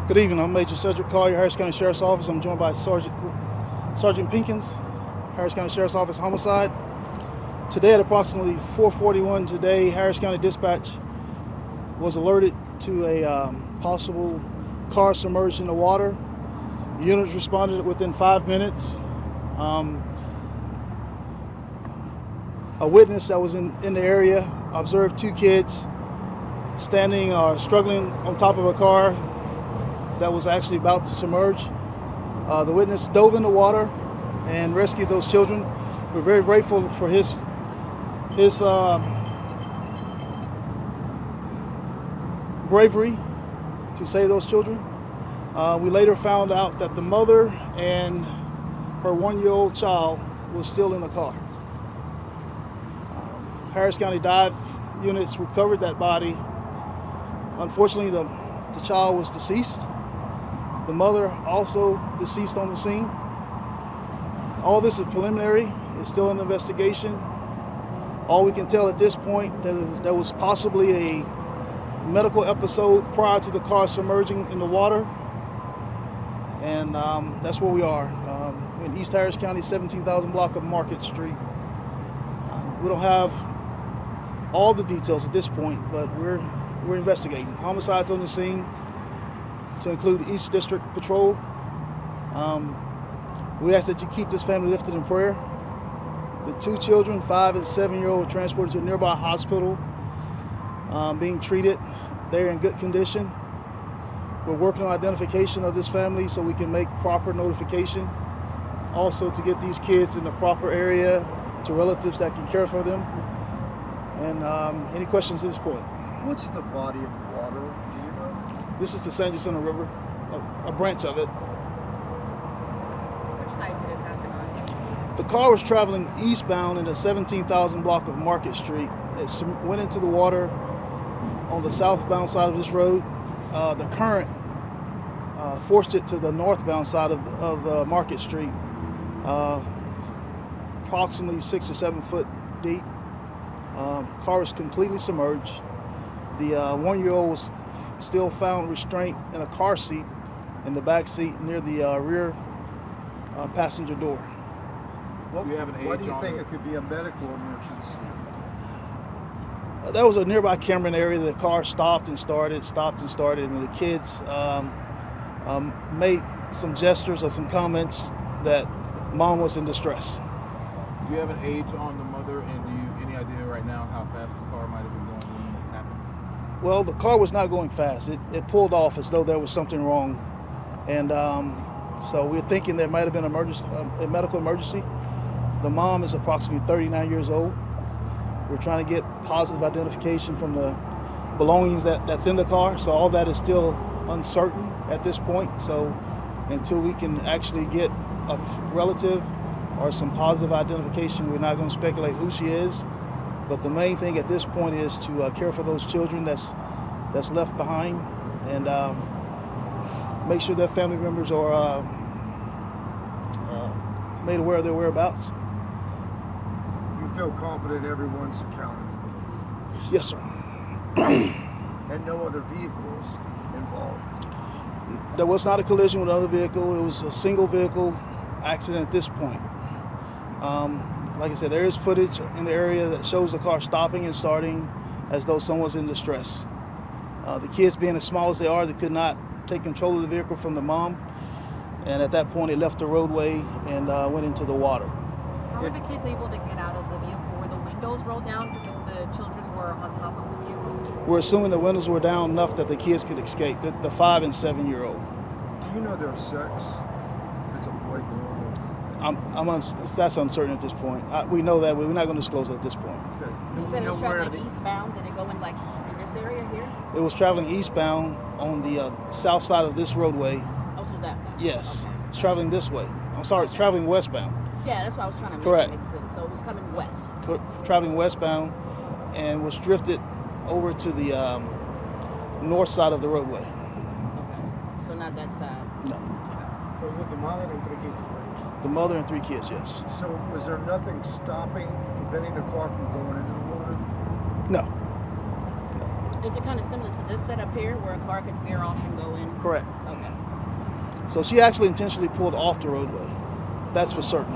Good evening. I'm Major Cedric Collier, Harris County Sheriff's Office. I'm joined by Sergeant Pinkins, Harris County Sheriff's Office Homicide. Today at approximately 4:41 today, Harris County Dispatch was alerted to a possible car submerged in the water. Units responded within 5 minutes. A witness that was in the area observed two kids standing or struggling on top of a car that was actually about to submerge. The witness dove in the water and rescued those children. We're very grateful for his bravery to save those children. We later found out that the mother and her 1-year-old child was still in the car. Harris County dive units recovered that body. Unfortunately, the child was deceased. The mother also deceased on the scene. All this is preliminary. It's still an investigation. All we can tell at this point is there was possibly a medical episode prior to the car submerging in the water. And that's where we are. In East Harris County, 17,000 block of Market Street. We don't have all the details at this point, but we're investigating. Homicides on the scene, to include East District Patrol. We ask that you keep this family lifted in prayer. The two children, 5 and 7-year-old, transported to a nearby hospital, being treated. They're in good condition. We're working on identification of this family so we can make proper notification. Also to get these kids in the proper area to relatives that can care for them. And any questions at this point? What's the body of the water? Do you know? This is the San Jacinto River, a branch of it. Which side did it happen on? The car was traveling eastbound in the 17,000 block of Market Street. It went into the water on the southbound side of this road. The current forced it to the northbound side of Market Street, approximately 6 or 7 foot deep. Car was completely submerged. The 1-year-old was still found restrained in a car seat in the back seat near the rear passenger door. Why do you think it could be a medical emergency? That was a nearby Cameron area. The car stopped and started, and the kids made some gestures or some comments that mom was in distress. Do you have an age on the mother, and do you any idea right now how fast the car might have been going when it happened? Well, the car was not going fast. It pulled off as though there was something wrong, and so we're thinking there might have been a medical emergency. The mom is approximately 39 years old. We're trying to get positive identification from the belongings that's in the car, so all that is still uncertain at this point. So until we can actually get a relative or some positive identification, we're not going to speculate who she is. But the main thing at this point is to care for those children that's left behind, and make sure their family members are made aware of their whereabouts. You feel confident everyone's accounted for? Yes, sir. And no other vehicles involved? There was not a collision with another vehicle. It was a single vehicle accident at this point. Like I said, there is footage in the area that shows the car stopping and starting as though someone's in distress. The kids, being as small as they are, they could not take control of the vehicle from the mom. And at that point, it left the roadway and went into the water. How were the kids able to get out of the vehicle? Were the windows rolled down because the children were on top of the vehicle? We're assuming the windows were down enough that the kids could escape, the 5 and 7-year-old. Do you know their sex? It's a boy, girl? That's uncertain at this point. We know that, but we're not going to disclose it at this point. Okay. You said it was traveling eastbound. Did it go in in this area here? It was traveling eastbound on the south side of this roadway. Oh, so that. Yes, Okay. it's traveling this way. I'm sorry, it's traveling westbound. Yeah, that's what I was trying to make Correct. it make sense. So it was coming west. Traveling westbound, and was drifted over to the north side of the roadway. Okay. So not that side. No. So with the mother and 3 kids? The mother and 3 kids, yes. So was there nothing stopping, preventing the car from going into the water? No. Is it kind of similar to this setup here where a car could veer off and go in? Correct. Okay. So she actually intentionally pulled off the roadway. That's for certain.